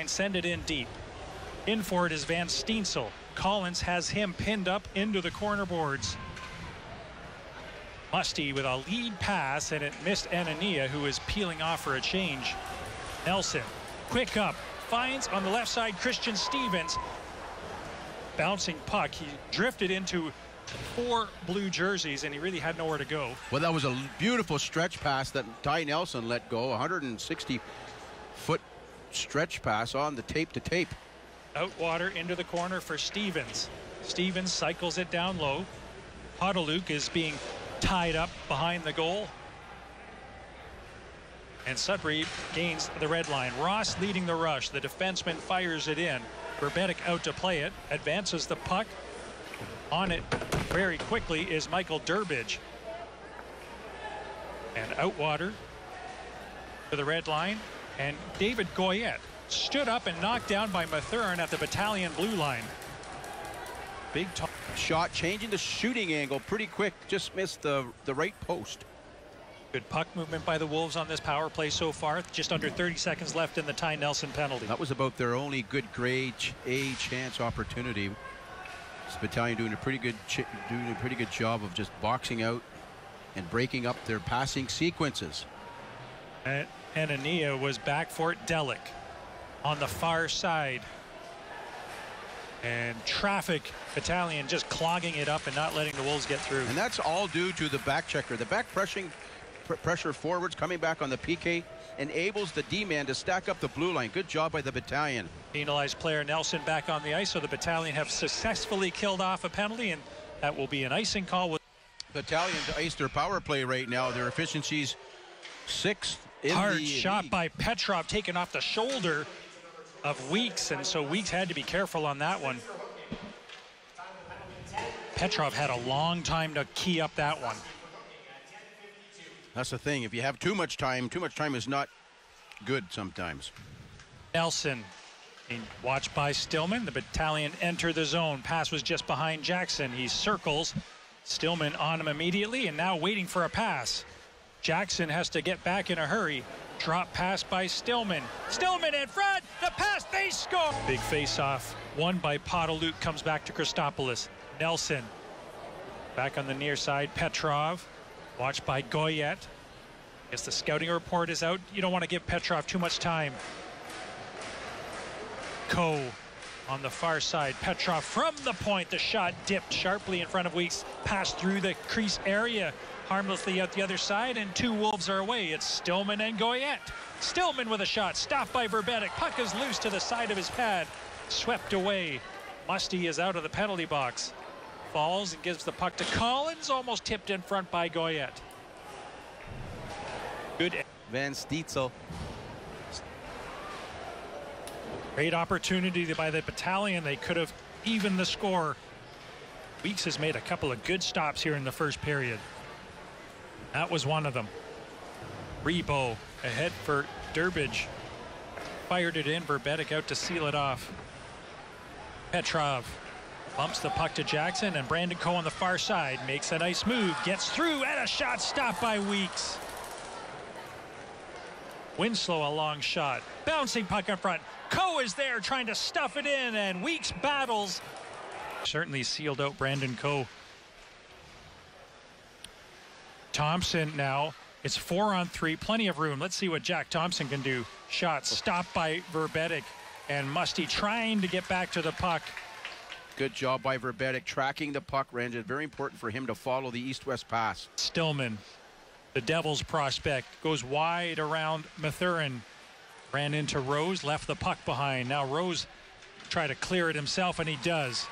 Send it in deep. In for it is Van Steensel. Collins has him pinned up into the corner boards. Musty with a lead pass, and it missed Anania, who is peeling off for a change. Nelson, quick up, finds on the left side Christian Stevens. Bouncing puck. He drifted into 4 blue jerseys, and he really had nowhere to go. Well, that was a beautiful stretch pass that Ty Nelson let go. 160-foot stretch pass on the tape to tape. Outwater into the corner for Stevens. Stevens cycles it down low. Podoluk is being tied up behind the goal. And Sudbury gains the red line. Ross leading the rush. The defenseman fires it in. Verbetic out to play it. Advances the puck. On it very quickly is Michael Durbridge. And Outwater to the red line. And David Goyette stood up and knocked down by Mathurin at the battalion blue line. Big shot, changing the shooting angle pretty quick. Just missed the right post. Good puck movement by the Wolves on this power play so far. Just under 30 seconds left in the Ty Nelson penalty. That was about their only good grade A chance opportunity. This battalion doing a pretty good job of just boxing out and breaking up their passing sequences. And Anania was back for it. Delic on the far side. And traffic battalion just clogging it up and not letting the Wolves get through. And that's all due to the back checker. The back pressure forwards coming back on the PK enables the D-man to stack up the blue line. Good job by the battalion. Penalized player Nelson back on the ice, so the battalion have successfully killed off a penalty, and that will be an icing call. With battalion to ice their power play right now. Their efficiency's 6th in hard the shot league. By Petrov, taken off the shoulder of Weeks, and so Weeks had to be careful on that one. Petrov had a long time to key up that one. That's the thing. If you have too much time is not good sometimes. Nelson being watched by Stillman. The battalion enter the zone. Pass was just behind Jackson. He circles. Stillman on him immediately, and now waiting for a pass. Jackson has to get back in a hurry. Drop pass by Stillman. Stillman in front. The pass, they score. Big face-off. Won by Podoluk. Comes back to Christopoulos. Nelson back on the near side. Petrov watched by Goyette. I guess the scouting report is out. You don't want to give Petrov too much time. Coe on the far side. Petrov from the point. The shot dipped sharply in front of Weeks. Passed through the crease area. Harmlessly out the other side, and 2 Wolves are away. It's Stillman and Goyette. Stillman with a shot, stopped by Verbetic. Puck is loose to the side of his pad. Swept away. Musty is out of the penalty box. Falls and gives the puck to Collins, almost tipped in front by Goyette. Good. Van Steensel. Great opportunity by the battalion. They could have evened the score. Weeks has made a couple of good stops here in the first period. That was one of them. Rebo ahead for Durbridge. Fired it in. Verbetic out to seal it off. Petrov bumps the puck to Jackson, and Brandon Coe on the far side makes a nice move. Gets through, and a shot stopped by Weeks. Winslow a long shot. Bouncing puck in front. Coe is there trying to stuff it in, and Weeks battles. Certainly sealed out Brandon Coe. Thompson now. It's 4-on-3, plenty of room. Let's see what Jack Thompson can do. Shot stopped by Verbetic, and Musty trying to get back to the puck. Good job by Verbetic tracking the puck, Ranjit. Very important for him to follow the east-west pass. Stillman, the Devils prospect, goes wide around Mathurin. Ran into Rose, left the puck behind. Now Rose try to clear it himself, and he does.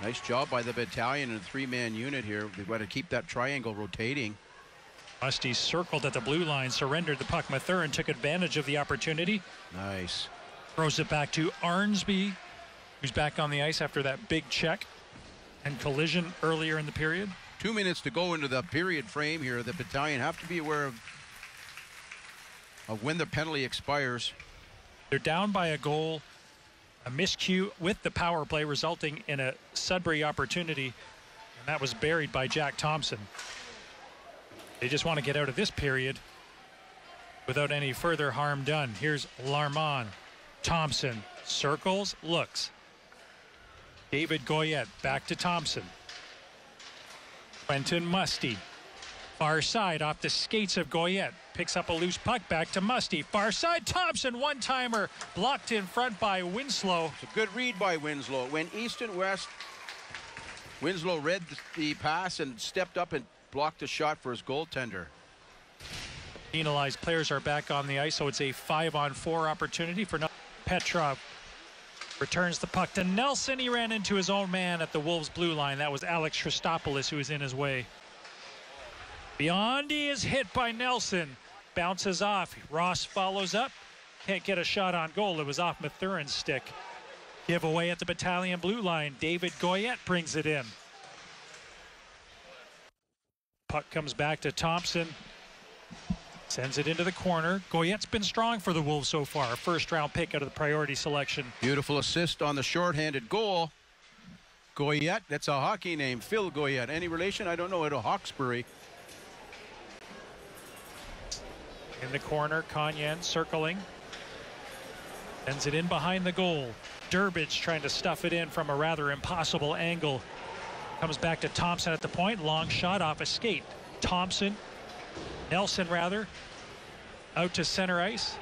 Nice job by the battalion and 3-man unit here. They've got to keep that triangle rotating. Musty circled at the blue line, surrendered the puck. Mathurin took advantage of the opportunity. Nice. Throws it back to Arnsby, who's back on the ice after that big check and collision earlier in the period. 2 minutes to go into the period frame here. The battalion have to be aware of when the penalty expires. They're down by a goal. A miscue with the power play resulting in a Sudbury opportunity, and that was buried by Jack Thompson. They just want to get out of this period without any further harm done. Here's Larmont. Thompson circles, looks. David Goyette back to Thompson. Quentin Musty. Far side off the skates of Goyette. Picks up a loose puck back to Musty. Far side, Thompson, one-timer. Blocked in front by Winslow. It's a good read by Winslow. It went east and west. Winslow read the pass and stepped up and blocked a shot for his goaltender. Penalized players are back on the ice, so it's a 5-on-4 opportunity for Petrov. Returns the puck to Nelson. He ran into his own man at the Wolves' blue line. That was Alex Christopoulos who was in his way. Biondi is hit by Nelson. Bounces off. Ross follows up. Can't get a shot on goal. It was off Mathurin's stick. Giveaway at the Battalion blue line. David Goyette brings it in. Puck comes back to Thompson. Sends it into the corner. Goyette's been strong for the Wolves so far. First-round pick out of the priority selection. Beautiful assist on the shorthanded goal. Goyette, that's a hockey name. Phil Goyette. Any relation? I don't know. At a Hawkesbury. In the corner, Cagnan circling. Sends it in behind the goal. Durbridge trying to stuff it in from a rather impossible angle. Comes back to Thompson at the point. Long shot off a skate. Thompson, Nelson rather, out to center ice.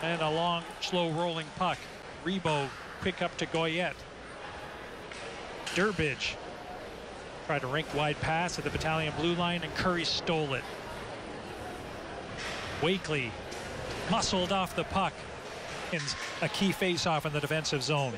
And a long, slow rolling puck. Rebo quick up to Goyette. Durbridge tried a rink-wide pass at the Battalion blue line, and Curry stole it. Wakely muscled off the puck. A key face-off in the defensive zone.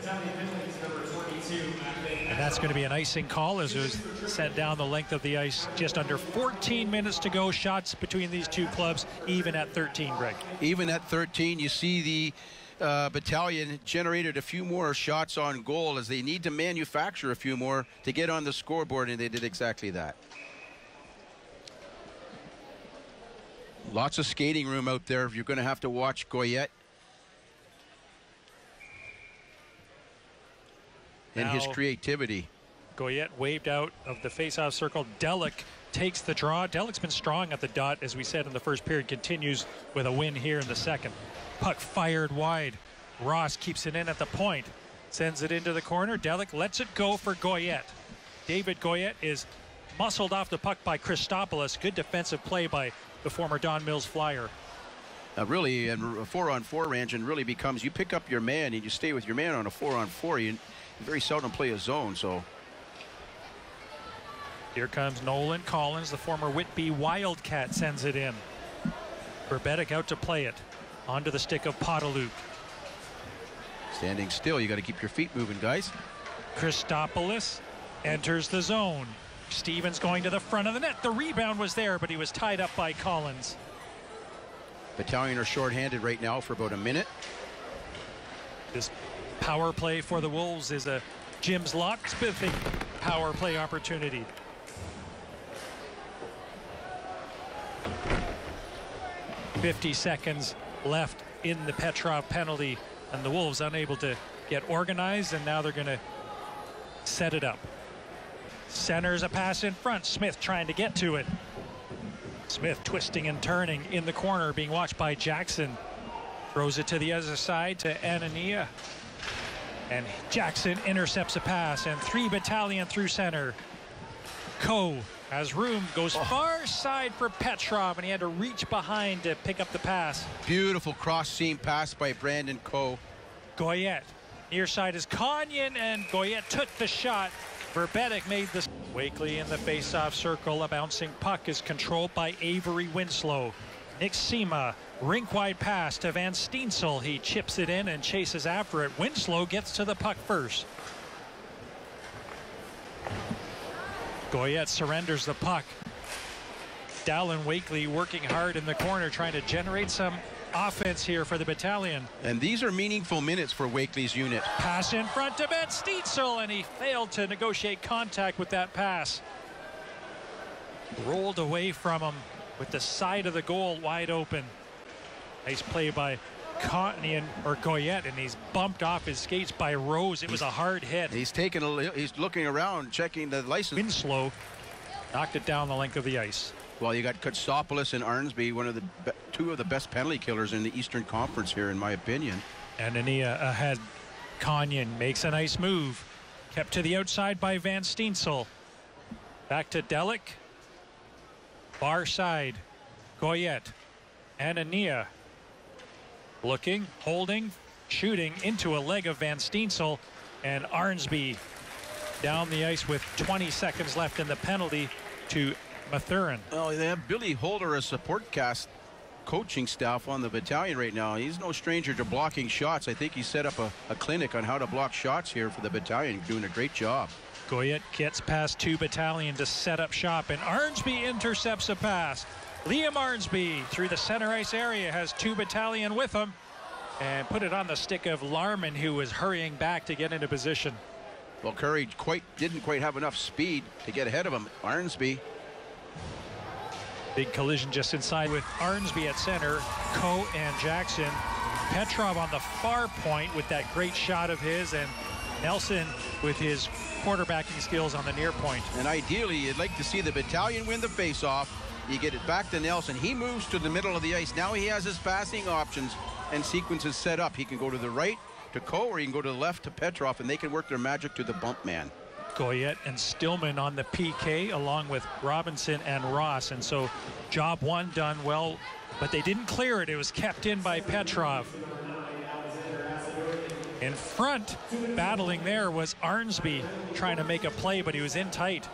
And that's going to be an icing call as it was sent down the length of the ice. Just under 14 minutes to go. Shots between these two clubs even at 13, Greg. Even at 13, you see the Battalion generated a few more shots on goal as they need to manufacture a few more to get on the scoreboard, and they did exactly that. Lots of skating room out there. You're going to have to watch Goyette and his creativity. Goyette waved out of the face-off circle. Delic takes the draw. Delic's been strong at the dot, as we said in the first period. Continues with a win here in the second. Puck fired wide. Ross keeps it in at the point. Sends it into the corner. Delic lets it go for Goyette. David Goyette is muscled off the puck by Christopoulos. Good defensive play by the former Don Mills Flyer. Really, and a 4-on-4 range, and really becomes, you pick up your man and you stay with your man on a 4-on-4. You very seldom play a zone, so. Here comes Nolan Collins, the former Whitby Wildcat, sends it in. Verbetic out to play it. Onto the stick of Podoluk. Standing still, you got to keep your feet moving, guys. Christopoulos enters the zone. Stevens going to the front of the net. The rebound was there, but he was tied up by Collins. Battalion are shorthanded right now for about a minute. This power play for the Wolves is a Jim's locksmithing power play opportunity. .50 seconds left in the Petrov penalty, and the Wolves unable to get organized, and now they're going to set it up. Centers a pass in front. Smith trying to get to it. Smith twisting and turning in the corner, being watched by Jackson. Throws it to the other side to Anania. And Jackson intercepts a pass, and 3 Battalion through center. Coe has room, goes far side for Petrov, and he had to reach behind to pick up the pass. Beautiful cross-seam pass by Brandon Coe. Goyette. Near side is Cagnan, and Goyette took the shot. Verbetic made this. Wakely in the face-off circle. A bouncing puck is controlled by Avery Winslow. Nick Sema, rink-wide pass to Van Steensel. He chips it in and chases after it. Winslow gets to the puck first. Goyette surrenders the puck. Dallin Wakely working hard in the corner, trying to generate some offense here for the Battalion. And these are meaningful minutes for Wakely's unit. Pass in front to Van Steensel, and he failed to negotiate contact with that pass. Rolled away from him with the side of the goal wide open. Nice play by Cagnan or Goyette, and he's bumped off his skates by Rose. It was a hard hit. He's he's looking around, checking the license. Winslow knocked it down the length of the ice. Well, you got Kotsopoulos and Arnsby, two of the best penalty killers in the Eastern Conference here, in my opinion. And Ania ahead. Kanyan makes a nice move. Kept to the outside by Van Steensel. Back to Delic. Far side. Goyette. And Ania. Looking, holding, shooting into a leg of Van Steensel. And Arnsby down the ice with 20 seconds left in the penalty to Mathurin. Oh, they have Billy Holder as support cast coaching staff on the battalion right now. He's no stranger to blocking shots. I think he set up a clinic on how to block shots here for the battalion, doing a great job. Goyette gets past 2 battalion to set up shop, and Arnsby intercepts a pass. Liam Arnsby through the center ice area has 2 battalion with him and put it on the stick of Larman, who was hurrying back to get into position. Well, Curry didn't quite have enough speed to get ahead of him. Arnsby. Big collision just inside with Arnsby at center, Coe and Jackson. Petrov on the far point with that great shot of his, and Nelson with his quarterbacking skills on the near point. And ideally, you'd like to see the battalion win the faceoff. You get it back to Nelson. He moves to the middle of the ice. Now he has his passing options and sequences set up. He can go to the right to Coe, or he can go to the left to Petrov, and they can work their magic to the bump man. Goyette and Stillman on the PK along with Robinson and Ross, and so job 1 done well, but they didn't clear it. It was kept in by Petrov. In front, battling there was Arnsby trying to make a play, but he was in tight.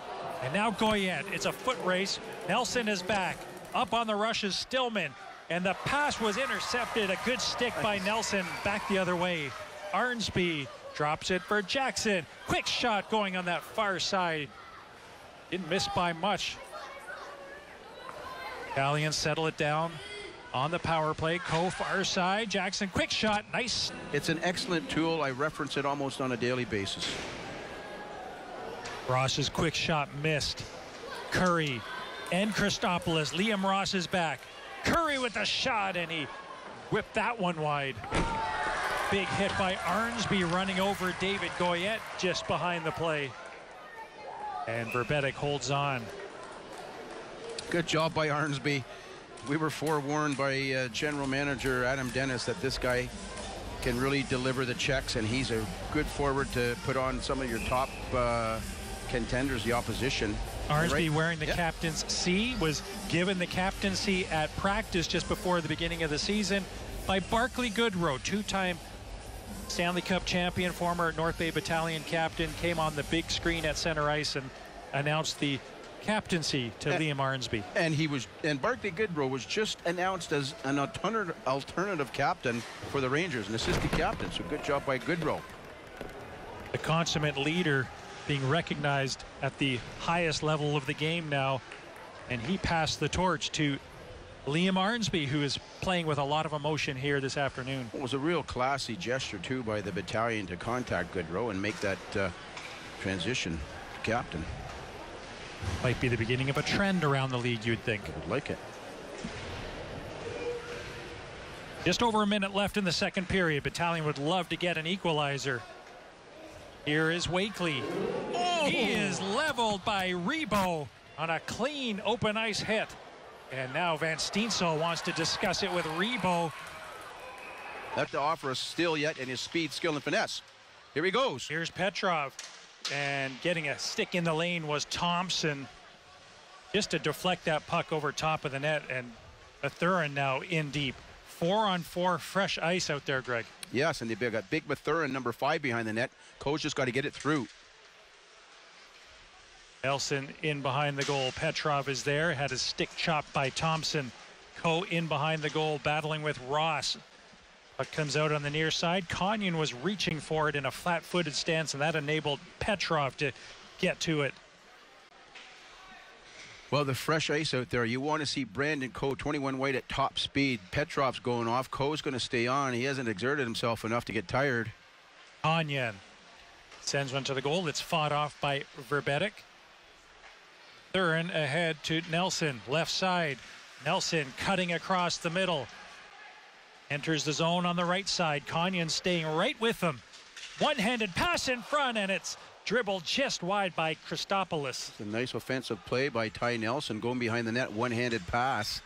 And now Goyette. It's a foot race. Nelson is back. Up on the rush is Stillman, and the pass was intercepted. A good stick by Nelson back the other way. Arnsby drops it for Jackson. Quick shot going on that far side. Didn't miss by much. Italians settle it down on the power play. Coe far side. Jackson, quick shot. Nice. It's an excellent tool. I reference it almost on a daily basis. Ross's quick shot missed. Curry and Christopoulos. Liam Ross is back. Curry with the shot, and he whipped that one wide. Big hit by Arnsby running over David Goyette just behind the play. And Verbetic holds on. Good job by Arnsby. We were forewarned by General Manager Adam Dennis that this guy can really deliver the checks, and he's a good forward to put on some of your top contenders, the opposition. Arnsby wearing the captain's C, was given the captaincy at practice just before the beginning of the season by Barclay Goodrow, 2-time Stanley Cup champion, former North Bay Battalion captain, came on the big screen at center ice and announced the captaincy to Liam Arnsby. And Barclay Goodrow was just announced as an alternative captain for the Rangers, an assistant captain. So good job by Goodrow. The consummate leader being recognized at the highest level of the game now, and he passed the torch to Liam Arnsby, who is playing with a lot of emotion here this afternoon. It was a real classy gesture too by the battalion to contact Goodrow and make that transition to captain. Might be the beginning of a trend around the league, you'd think. I'd like it. Just over a minute left in the second period. Battalion would love to get an equalizer. Here is Wakely. Oh! He is leveled by Rebo on a clean open ice hit. And now Van Steensel wants to discuss it with Rebo. Not to offer a steal yet in his speed, skill, and finesse. Here he goes. Here's Petrov. And getting a stick in the lane was Thompson, just to deflect that puck over top of the net. And Mathurin now in deep. 4-on-4 fresh ice out there, Greg. Yes, and they've got big Mathurin, number 5 behind the net. Coach just got to get it through. Nelson in behind the goal. Petrov is there. Had his stick chopped by Thompson. Coe in behind the goal, battling with Ross. Puck comes out on the near side. Kanyan was reaching for it in a flat-footed stance, and that enabled Petrov to get to it. Well, the fresh ice out there. You want to see Brandon Coe, 21 white at top speed. Petrov's going off. Coe's going to stay on. He hasn't exerted himself enough to get tired. Kanyan sends one to the goal. It's fought off by Verbetic. Thurin ahead to Nelson, left side. Nelson cutting across the middle. Enters the zone on the right side. Kanyan staying right with him. One-handed pass in front, and it's dribbled just wide by Christopoulos. It's a nice offensive play by Ty Nelson, going behind the net, one-handed pass.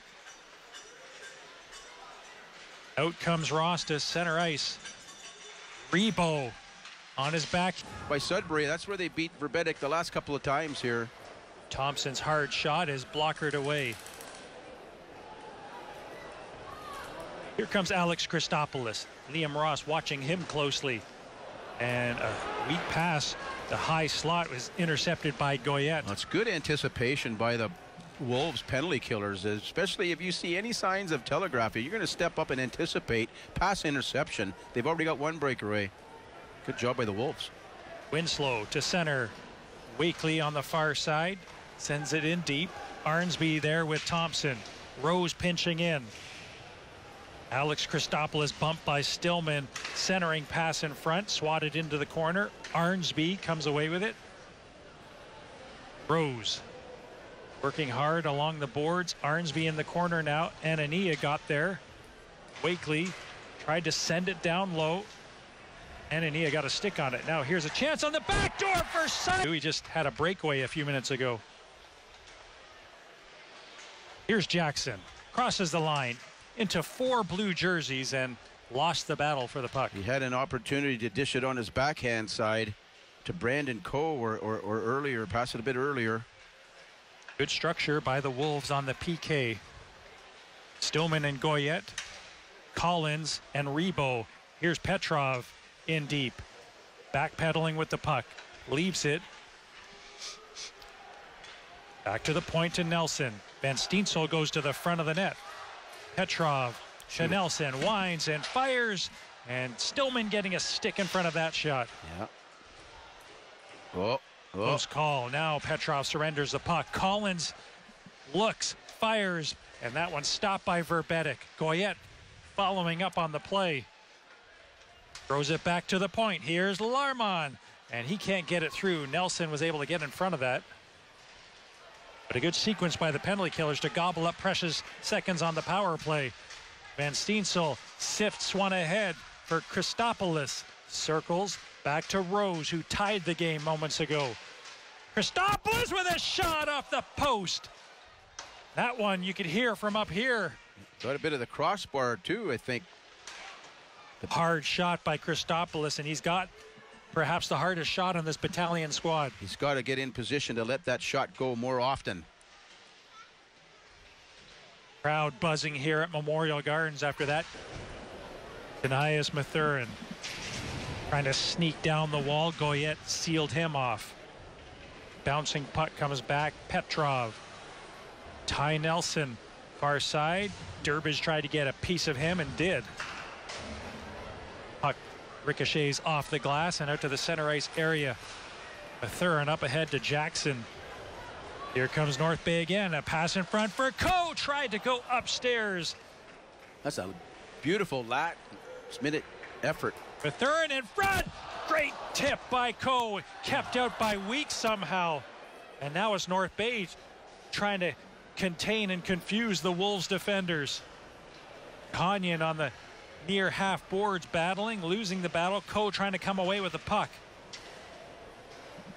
Out comes Ross to center ice. Rebo on his back. By Sudbury, that's where they beat Verbetic the last couple of times here. Thompson's hard shot is blockered away. Here comes Alex Christopoulos. Liam Ross watching him closely. And a weak pass. The high slot was intercepted by Goyette. That's good anticipation by the Wolves penalty killers, especially if you see any signs of telegraphy. You're going to step up and anticipate pass interception. They've already got one breakaway. Good job by the Wolves. Winslow to center. Wakely on the far side. Sends it in deep. Arnsby there with Thompson. Rose pinching in. Alex Christopoulos bumped by Stillman. Centering pass in front. Swatted into the corner. Arnsby comes away with it. Rose working hard along the boards. Arnsby in the corner now. Anania got there. Wakely tried to send it down low. Anania got a stick on it. Now here's a chance on the back door for Sun. He just had a breakaway a few minutes ago. Here's Jackson. Crosses the line into 4 blue jerseys and lost the battle for the puck. He had an opportunity to dish it on his backhand side to Brandon Coe or earlier, pass it a bit earlier. Good structure by the Wolves on the PK. Stillman and Goyette. Collins and Rebo. Here's Petrov in deep. Backpedaling with the puck. Leaves it. Back to the point to Nelson. Van Steensel goes to the front of the net. Petrov to Nelson. Winds and fires. And Stillman getting a stick in front of that shot. Yeah. Oh. Close call. Now Petrov surrenders the puck. Collins looks, fires, and that one stopped by Verbetic. Goyette following up on the play. Throws it back to the point. Here's Larmon, and he can't get it through. Nelson was able to get in front of that. But a good sequence by the penalty killers to gobble up precious seconds on the power play. Van Steensel sifts one ahead for Christopoulos. Circles back to Rose, who tied the game moments ago. Christopoulos with a shot off the post. That one you could hear from up here. Got a bit of the crossbar too, I think. Hard shot by Christopoulos, and he's got perhaps the hardest shot on this battalion squad. He's got to get in position to let that shot go more often. Crowd buzzing here at Memorial Gardens after that. Denias Mathurin trying to sneak down the wall. Goyette sealed him off. Bouncing puck comes back. Petrov. Ty Nelson far side. Durbridge tried to get a piece of him and did. Puck ricochets off the glass and out to the center ice area. Mathurin up ahead to Jackson. Here comes North Bay again. A pass in front for Coe. Tried to go upstairs. That's a beautiful last-minute effort. Mathurin in front. Great tip by Coe. Kept out by Weeks somehow. And now it's North Bay trying to contain and confuse the Wolves defenders. Kanyan on the near half boards battling, losing the battle. Coe trying to come away with the puck.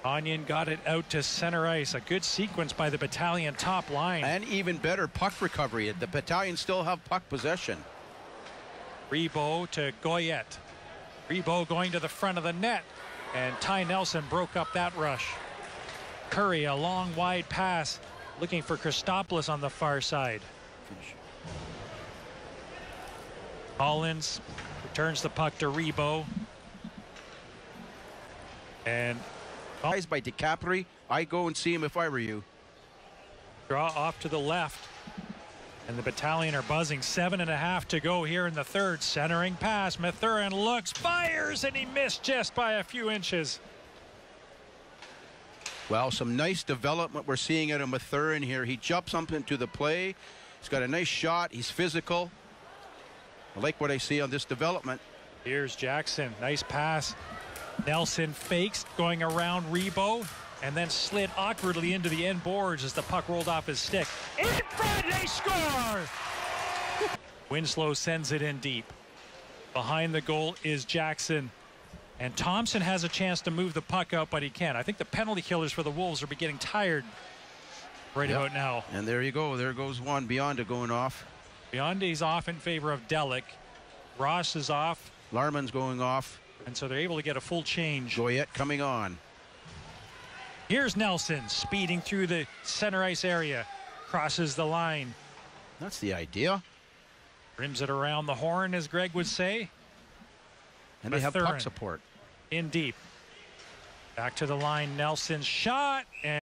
Kanyan got it out to center ice. A good sequence by the battalion top line. And even better puck recovery. The battalion still have puck possession. Rebo to Goyette. Rebo going to the front of the net, and Ty Nelson broke up that rush. Curry, a long wide pass, looking for Christopoulos on the far side. Collins returns the puck to Rebo. And Eyes by DeCapri. I go and see him if I were you. Draw off to the left. And the battalion are buzzing. 7.5 to go here in the third. Centering pass. Mathurin looks, fires, and he missed just by a few inches. Well, some nice development we're seeing out of Mathurin here. He jumps up into the play. He's got a nice shot. He's physical. I like what I see on this development. Here's Jackson. Nice pass. Nelson fakes, going around Rebo, and then slid awkwardly into the end boards as the puck rolled off his stick. In front, they score! Winslow sends it in deep. Behind the goal is Jackson. And Thompson has a chance to move the puck out, but he can't. I think the penalty killers for the Wolves are getting tired right about now. And there you go. There goes one. Bionda going off. Bionda's off in favor of Delic. Ross is off. Larman's going off. And so they're able to get a full change. Goyette coming on. Here's Nelson speeding through the center ice area. Crosses the line. That's the idea. Rims it around the horn, as Greg would say. And they have puck support. In deep. Back to the line. Nelson's shot. And